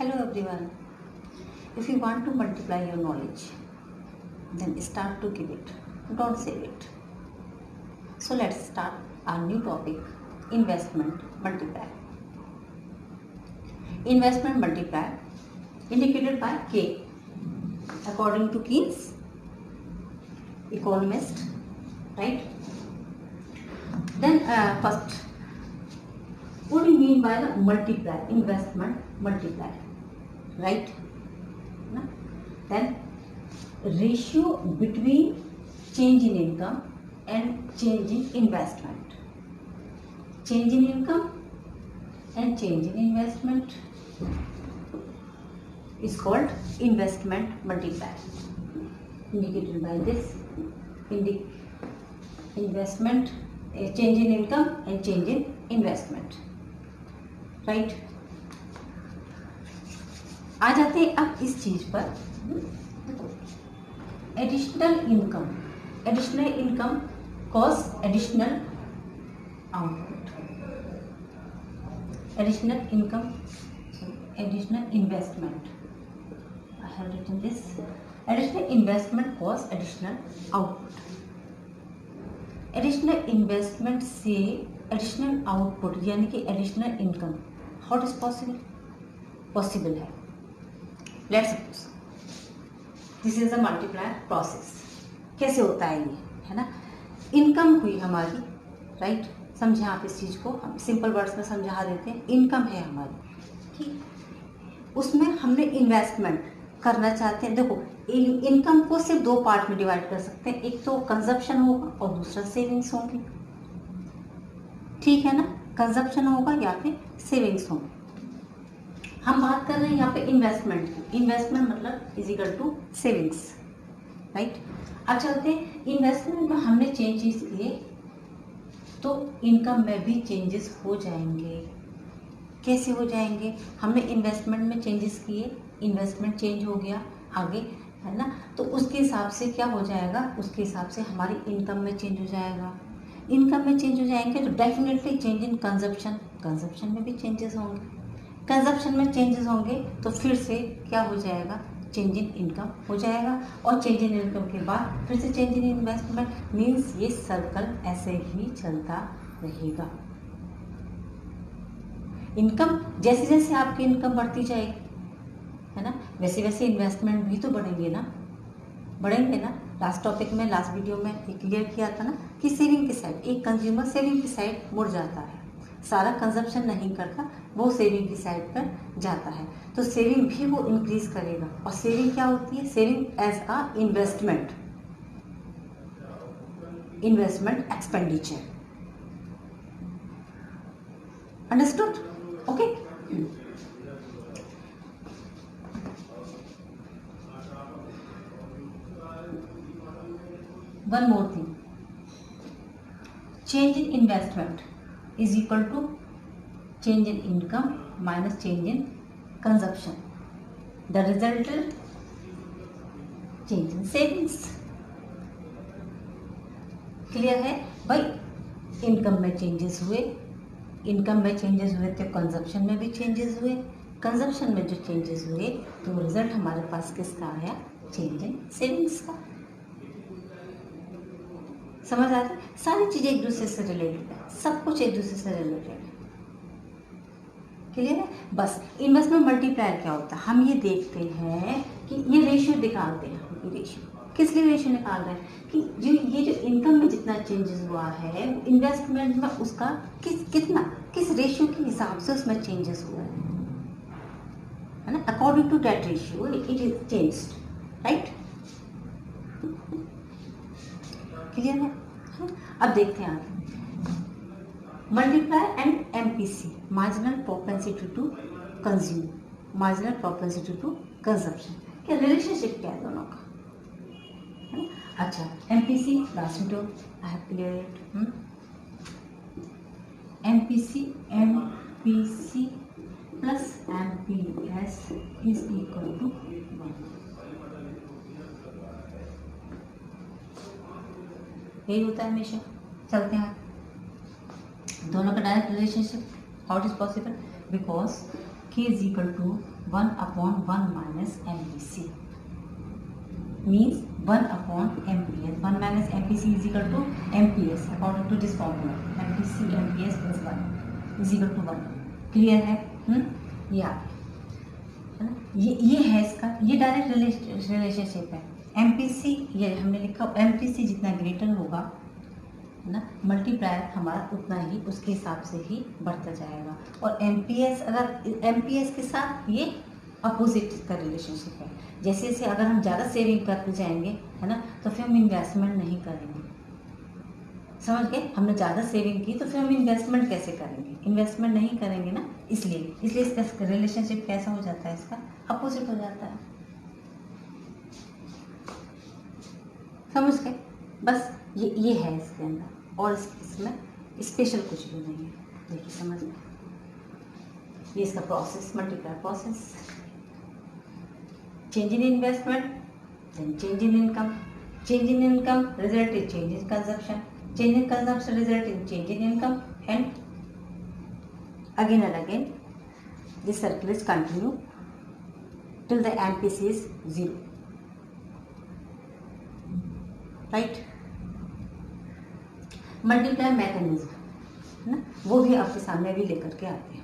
Hello everyone. If you want to multiply your knowledge, then start to give it. Don't save it. So let's start our new topic, investment multiplier. Investment multiplier indicated by K according to Keynes, economist, right? Then first, what do you mean by the multiplier, investment multiplier, right? Then ratio between change in income and change in investment. Change in income and change in investment is called investment multiplier, indicated by this investment, change in income and change in investment, right? आ जाते हैं अब इस चीज पर, additional income cause additional output, additional investment, I have written this, additional investment cause additional output. Additional investment से additional output यानी कि additional income, how it is possible है। Let's suppose this is a multiplier process. कैसे होता है ये, है ना? इनकम हुई हमारी, राइट? समझे आप इस चीज को, हम सिंपल वर्ड्स में समझा देते हैं। इनकम है हमारी, ठीक, उसमें हमने इन्वेस्टमेंट करना चाहते हैं। देखो, इनकम को सिर्फ दो पार्ट में डिवाइड कर सकते हैं, एक तो कंजप्शन होगा और दूसरा सेविंग्स होंगी, ठीक है ना? कंजप्शन होगा या फिर सेविंग्स होंगे। हम बात कर रहे हैं यहाँ पे इन्वेस्टमेंट की। इन्वेस्टमेंट मतलब is equal to savings, right? अब चलते हैं, इन्वेस्टमेंट में हमने चेंजेस किए तो इनकम में भी चेंजेस हो जाएंगे। कैसे हो जाएंगे? हमने इन्वेस्टमेंट में चेंजेस किए, इन्वेस्टमेंट चेंज हो गया आगे, है ना? तो उसके हिसाब से क्या हो जाएगा? उसके हिसाब से हमारी इनकम में चेंज हो जाएगा। इनकम में चेंज हो जाएंगे तो डेफिनेटली चेंज इन कंजप्शन में भी चेंजेस होंगे। कंजप्शन में चेंजेस होंगे तो फिर से क्या हो जाएगा? चेंज इन इनकम हो जाएगा, और चेंज इन इनकम के बाद फिर से चेंज इन इन्वेस्टमेंट, मीन्स ये सर्कल ऐसे ही चलता रहेगा। इनकम जैसे जैसे आपकी इनकम बढ़ती जाएगी, है ना, वैसे वैसे इन्वेस्टमेंट भी तो बढ़ेंगे ना। लास्ट टॉपिक में, लास्ट वीडियो में ये क्लियर किया था ना कि सेविंग की साइड, एक कंज्यूमर सेविंग की साइड मुड़ जाता है, सारा कंजप्शन नहीं करता, वो सेविंग की साइड पर जाता है, तो सेविंग भी वो इंक्रीज करेगा। और सेविंग क्या होती है? Saving as a investment expenditure. Understood? Okay. One more thing, change in investment is equal to change in income minus change in consumption. The resultant change in savings. Clear है भाई? Income में changes हुए, तो consumption में भी changes हुए, consumption में जो चेंजेस हुए तो रिजल्ट हमारे पास किसका आया? चेंज इन सेविंग्स का। समझ आती? सारी चीजें एक दूसरे से रिलेटेड है, सब कुछ एक दूसरे से रिलेटेड है। क्लियर है? बस इन्वेस्टमेंट मल्टीप्लायर क्या होता है, हम ये देखते हैं कि ये रेशियो निकालते हैं। हम ये रेशियो किस लिए रेशियो निकाल रहे हैं कि ये जो इनकम में जितना चेंजेस हुआ है, इन्वेस्टमेंट में उसका किस रेशियो के हिसाब से उसमें चेंजेस हुआ है ना? According to that ratio it is changed, right? Clear है? अब देखते हैं आगे, multiplier and MPC, marginal propensity to consume, marginal propensity to consumption. क्या रिलेशनशिप क्या है दोनों का, है ना? अच्छा, MPC last video I have cleared. MPC plus MPS is equal to 1। यही होता है हमेशा। चलते हैं दोनों का direct relationship, how it is possible? Because K is equal to 1/1 minus MPC means 1/MPS. 1 minus MPC is equal to MPS according to this formula. MPC MPS plus 1 is equal to 1. Clear है? या है ना, ये है इसका, ये direct relationship है. MPC ये हमने लिखा, MPC जितना ग्रेटर होगा ना, मल्टीप्लायर हमारा उतना ही उसके हिसाब से ही बढ़ता जाएगा. और MPS, अगर MPS के साथ ये अपोजिट का रिलेशनशिप है. जैसे जैसे अगर हम ज़्यादा सेविंग करते जाएंगे, है ना, तो फिर हम इन्वेस्टमेंट नहीं करेंगे. समझ गए? हमने ज़्यादा सेविंग की तो फिर हम इन्वेस्टमेंट कैसे करेंगे? इन्वेस्टमेंट नहीं करेंगे ना, इसलिए इसका रिलेशनशिप कैसा हो जाता है, इसका अपोजिट हो जाता है. समझ गए? बस ये है इसके अंदर, और इसमें स्पेशल कुछ भी नहीं है. देखिए समझ में, ये इसका process, multiplier process. Change in investment, then change in income. Change in income result in change in consumption. Change in consumption result in change in income, and again this circle is continue till the MPC is 0. Right? Multiply mechanism है ना, वो भी आपके सामने भी लेकर के आते हैं.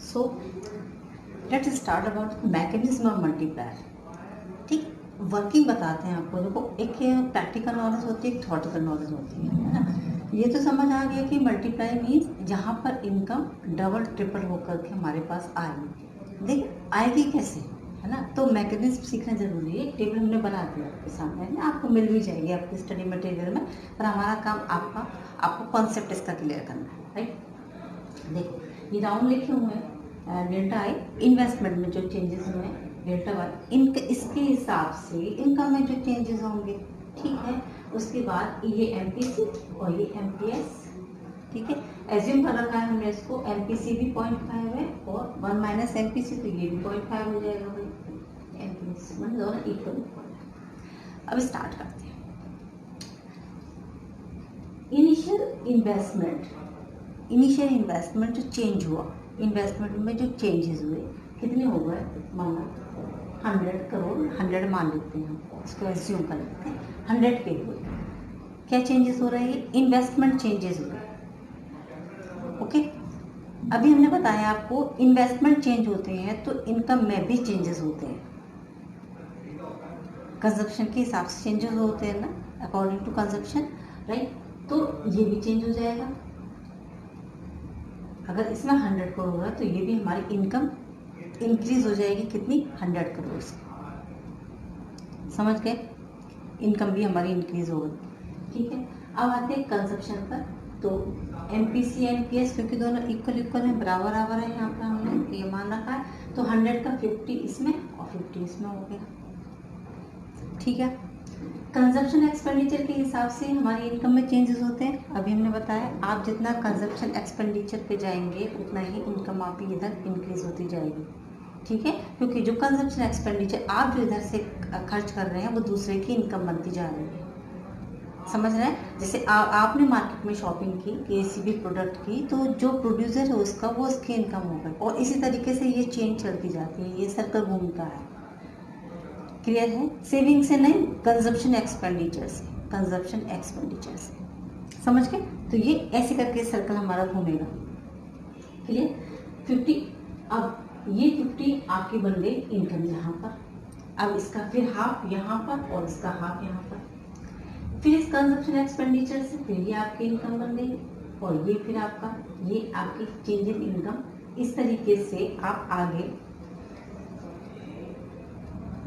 So let's start about mechanism of multiplier. ठीक, वर्किंग बताते हैं आपको. देखो, एक प्रैक्टिकल नॉलेज होती है, एक थॉटिकल नॉलेज होती है ना. ये तो समझ आ गया कि मल्टीप्लाई मीन्स जहाँ पर इनकम डबल ट्रिपल होकर के हमारे पास आएगी. देख आएगी कैसे, है ना. तो मैकेनिज्म सीखना जरूरी है. टेबल हमने बना दिया आपके सामने, है ना, आपको मिल भी जाएगी आपके स्टडी मटेरियल में, पर हमारा काम आपको कॉन्सेप्ट इसका क्लियर करना है. राइट, देखो ये राउंड लिखे हुए हैं. डेल्टा आई इन्वेस्टमेंट में जो चेंजेस हुए हैं, डेल्टा वाई इनके, इसके हिसाब से इनकम में जो चेंजेस होंगे. ठीक है, उसके बाद ये MPC और ये MPS. ठीक है, एज्यूम कर रखा है हमने इसको, MPC भी 0.5 है और 1 माइनस MPC, तो ये भी 0.5 हो जाएगा भाई. MPS मतलब दोनों इक्वल. अब स्टार्ट करते हैं. इनिशियल इन्वेस्टमेंट जो चेंज हुआ, इन्वेस्टमेंट में जो चेंजेस हुए कितने हो गए, माना 100 करोड़, 100 मान लेते हैं हम, इसको एज्यूम कर लेते हैं 100 पे हुए. क्या चेंजेस हो रहे हैं? इन्वेस्टमेंट चेंजेस हुए. ओके, अभी हमने बताया आपको इन्वेस्टमेंट चेंज होते हैं तो इनकम में भी चेंजेस होते हैं. कंजप्शन के हिसाब से चेंजेस होते हैं ना, अकॉर्डिंग टू कंजप्शन. राइट, तो ये भी चेंज हो जाएगा. अगर इसमें 100 करोड़ होगा तो ये भी हमारी इनकम इंक्रीज हो जाएगी. कितनी? 100 करोड़ से. समझ गए? इनकम भी हमारी इंक्रीज होगी. ठीक है, अब आते हैं कंजप्शन पर. तो MPC MPS क्योंकि दोनों इक्वल हैं, बराबर है, यहाँ पर हमने ये मान रखा है. तो 100 का 50 इसमें और 50 इसमें हो गया. ठीक है, कंजप्शन एक्सपेंडिचर के हिसाब से हमारी इनकम में चेंजेस होते हैं. अभी हमने बताया आप जितना कंजप्शन एक्सपेंडिचर पे जाएंगे उतना ही इनकम आपकी इधर इंक्रीज होती जाएगी. ठीक है, क्योंकि जो कंजप्शन एक्सपेंडिचर आप जो इधर से खर्च कर रहे हैं वो दूसरे की इनकम बनती जा रही है. समझ रहे हैं? जैसे आपने मार्केट में शॉपिंग की किसी भी प्रोडक्ट की, तो जो प्रोड्यूसर है उसका वो उसकी इनकम होगा, और इसी तरीके से ये चेन चलती जाती है, ये सर्कल घूमता है. क्लियर है? सेविंग से नहीं, कंजप्शन एक्सपेंडिचर से, कंजप्शन एक्सपेंडिचर से. समझ गए? तो ये ऐसे करके सर्कल हमारा घूमेगा. क्लियर? 50, अब ये 50 आपकी बन गई इनकम यहाँ पर. अब इसका फिर हाफ यहाँ पर और इसका हाफ यहाँ पर. फिर इस कंजप्शन एक्सपेंडिचर से फिर ये आपकी इनकम बन गई, और ये फिर आपका, ये आपकी चेंज इन इनकम. इस तरीके से आप आगे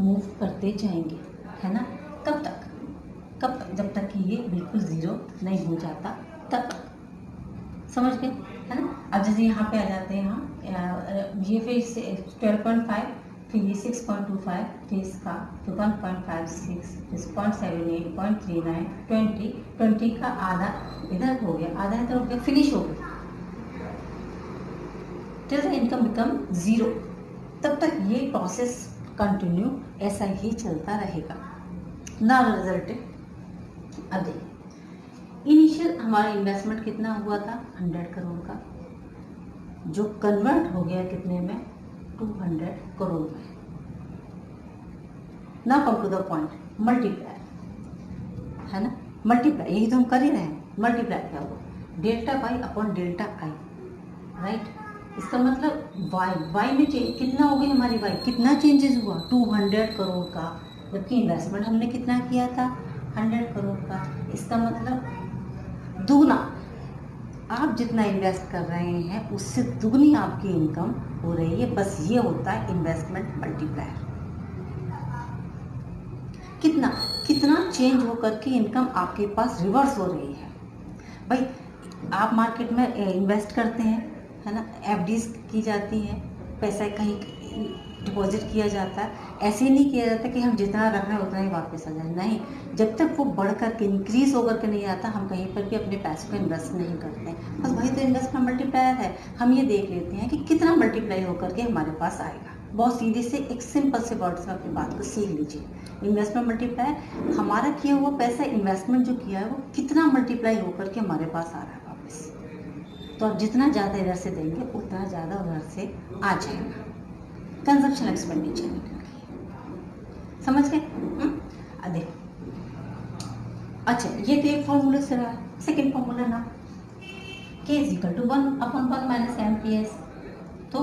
मूव करते जाएंगे, है ना. कब तक? जब तक कि ये बिल्कुल ज़ीरो नहीं हो जाता तब तक. समझ गए? है ना. अब जैसे यहाँ पे आ जाते हैं हम, ये फिर से 12.5, फिर ये 6.25, फिर इसका फिर 1.56, फिर 0.78, 0.39, 20 का आधा इधर हो गया, आधा इधर हो गया, फिनिश हो गया. Till the income become 0. तब तक ये प्रोसेस कंटिन्यू ऐसा ही चलता रहेगा. ना रिजल्ट अब देखिए इनिशियल हमारा इन्वेस्टमेंट कितना हुआ था 100 करोड़ का, जो कन्वर्ट हो गया कितने में 200 करोड़ में। Now come to the point, multiply है ना, मल्टीप्लाई यही तो हम कर ही रहे हैं। मल्टीप्लाई क्या हुआ delta Y upon delta I, right. इसका मतलब वाई में चेंज कितना हो गई हमारी वाई, कितना चेंजेस हुआ 200 करोड़ का, जबकि इन्वेस्टमेंट हमने कितना किया था 100 करोड़ का। इसका मतलब दुगना, आप जितना इन्वेस्ट कर रहे हैं उससे दुगनी आपकी इनकम हो रही है। बस ये होता है इन्वेस्टमेंट मल्टीप्लायर। कितना कितना चेंज हो करके इनकम आपके पास रिवर्स हो रही है। भाई आप मार्केट में इन्वेस्ट करते हैं, है ना, एफडीज की जाती हैं, पैसा कहीं डिपॉजिट किया जाता है। ऐसे ही नहीं किया जाता कि हम जितना रख रहे हैं उतना ही वापस आ जाए, नहीं। जब तक वो बढ़ करके इंक्रीज होकर के नहीं आता हम कहीं पर भी अपने पैसों को इन्वेस्ट नहीं करते हैं। बस वही तो इन्वेस्टमेंट मल्टीप्लायर है। हम ये देख लेते हैं कि कितना मल्टीप्लाई होकर के हमारे पास आएगा। बहुत सीधे से एक सिंपल से वर्ड्स में अपनी बात को सीख लीजिए। इन्वेस्टमेंट मल्टीप्लायर, हमारा किया हुआ पैसा इन्वेस्टमेंट जो किया है वो कितना मल्टीप्लाई होकर के हमारे पास आ रहा है वापस। तो आप जितना ज़्यादा इधर से देंगे उतना ज़्यादा उधर से आ जाएगा। कंजप्शन एक्सपेंडिचर निकल, समझ गए। देखो अच्छा, ये तो एक फॉर्मूला से रहा है। सेकेंड फॉर्मूला ना K is equal to 1/1 minus MPS, तो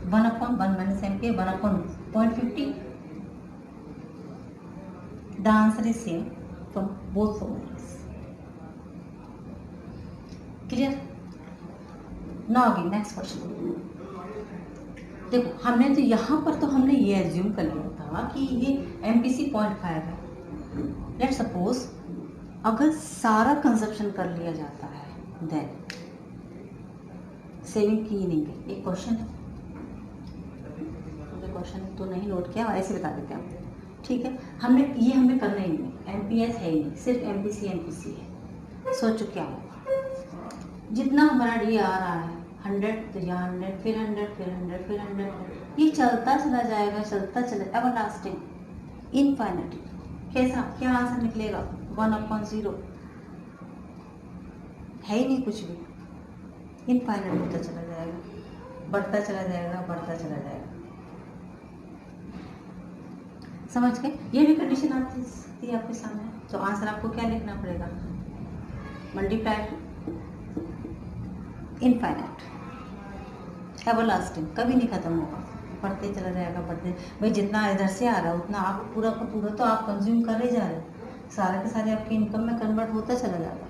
1/1 minus MPS 1/0.50। The answer is same from both formulas. Clear? Now again next question. देखो हमने तो यहाँ पर तो हमने ये एज्यूम कर लिया था कि ये MPC 0.5 है। लेट्स सपोज अगर सारा कंजप्शन कर लिया जाता है देन सेविंग की नहीं गई। एक क्वेश्चन है, क्वेश्चन तो नहीं नोट किया, ऐसे बता देते हैं, ठीक है। हमें करना ही नहीं, MPS है ही नहीं, सिर्फ MPC है। सोचो क्या होगा, जितना हमारा डी आ रहा है 100 तो यहाँ 100 फिर 100 फिर 100 फिर 100, ये चलता चला जाएगा, चलता चला एवरलास्टिंग इनफाइनाइट। कैसा क्या आंसर निकलेगा 1/0, है ही नहीं कुछ भी, इनफाइनाइट होता चला जाएगा, बढ़ता चला जाएगा, बढ़ता चला जाएगा। समझ गए? ये भी कंडीशन आती थी आपके सामने, तो आंसर आपको क्या लिखना पड़ेगा, मल्टीप्लाई इनफाइनाइट एवरलास्टिंग, कभी नहीं खत्म होगा, बढ़ते चला जाएगा, बढ़ते। भाई जितना इधर से आ रहा है उतना आप पूरा का पूरा तो आप कंज्यूम कर ही जा रहे हैं, सारे के सारे आपकी इनकम में कन्वर्ट होता चला जाएगा।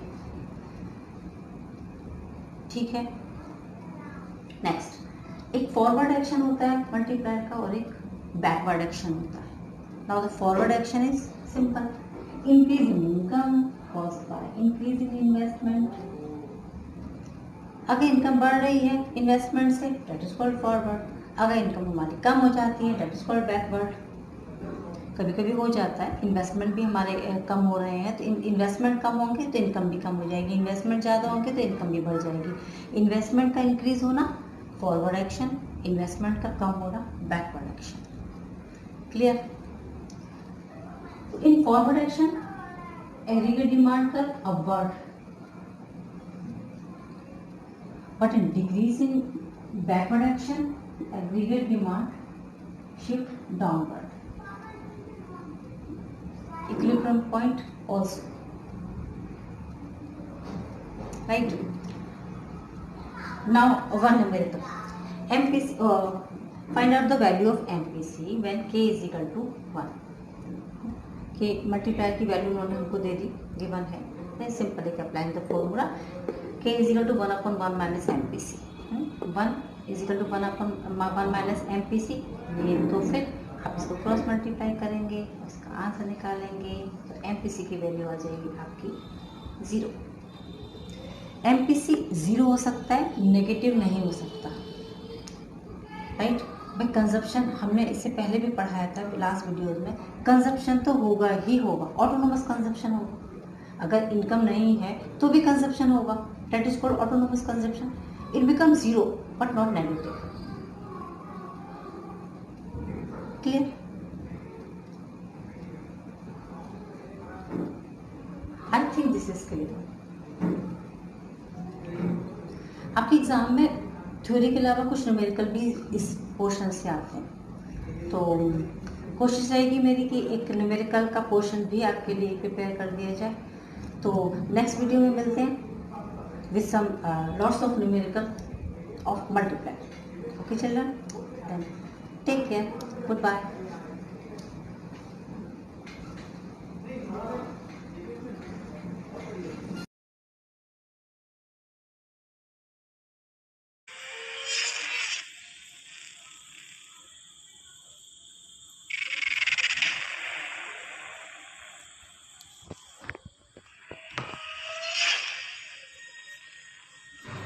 ठीक है। नेक्स्ट, एक फॉरवर्ड एक्शन होता है मल्टीप्लायर का और एक बैकवर्ड एक्शन होता है। Now the forward action is simple, increase in income caused by increase in investment. अगर इनकम बढ़ रही है इन्वेस्टमेंट से, दैट इज कॉल्ड फॉरवर्ड। अगर इनकम हमारी कम हो जाती है, दैट इज कॉल्ड बैकवर्ड। कभी कभी हो जाता है इन्वेस्टमेंट भी हमारे कम हो रहे हैं, तो इन्वेस्टमेंट कम होंगे तो इनकम भी कम हो जाएगी, इन्वेस्टमेंट ज़्यादा होंगे तो इनकम भी बढ़ जाएगी। इन्वेस्टमेंट का इंक्रीज होना फॉरवर्ड एक्शन, इन्वेस्टमेंट का कम होना backward action. Clear? In forward action aggregate demand कर upward, but in decreasing backward action aggregate demand shift downward, equilibrium point also, right? Now one number MPC, find out the value of MPC when K is equal to 1। K multiplier की value उन्होंने हमको दे दी, given है, simple एक apply the formula K is equal to 1/1 minus MPC, 1 is equal to 1/1 minus MPC। ये तो फिर आप इसको क्रॉस मल्टीप्लाई करेंगे, उसका आंसर निकालेंगे, तो MPC की वैल्यू आ जाएगी आपकी 0। MPC 0 हो सकता है, नेगेटिव नहीं हो सकता, राइट। भाई कंजप्शन हमने इससे पहले भी पढ़ाया था लास्ट वीडियोज में, कंजप्शन तो होगा ही होगा, ऑटोनोमस कंजप्शन होगा। अगर इनकम नहीं है तो भी कंजप्शन होगा, that is called autonomous consumption. It becomes 0 but not negative. Clear? Think this is clear. आपके एग्जाम में थ्योरी के अलावा कुछ न्यूमेरिकल भी इस पोर्शन से आते हैं, तो कोशिश रहेगी मेरी कि एक न्यूमेरिकल का पोर्शन भी आपके लिए प्रिपेयर कर दिया जाए। तो नेक्स्ट वीडियो में मिलते हैं with some lots of numerical of multiply. Okay children, then take care, good bye.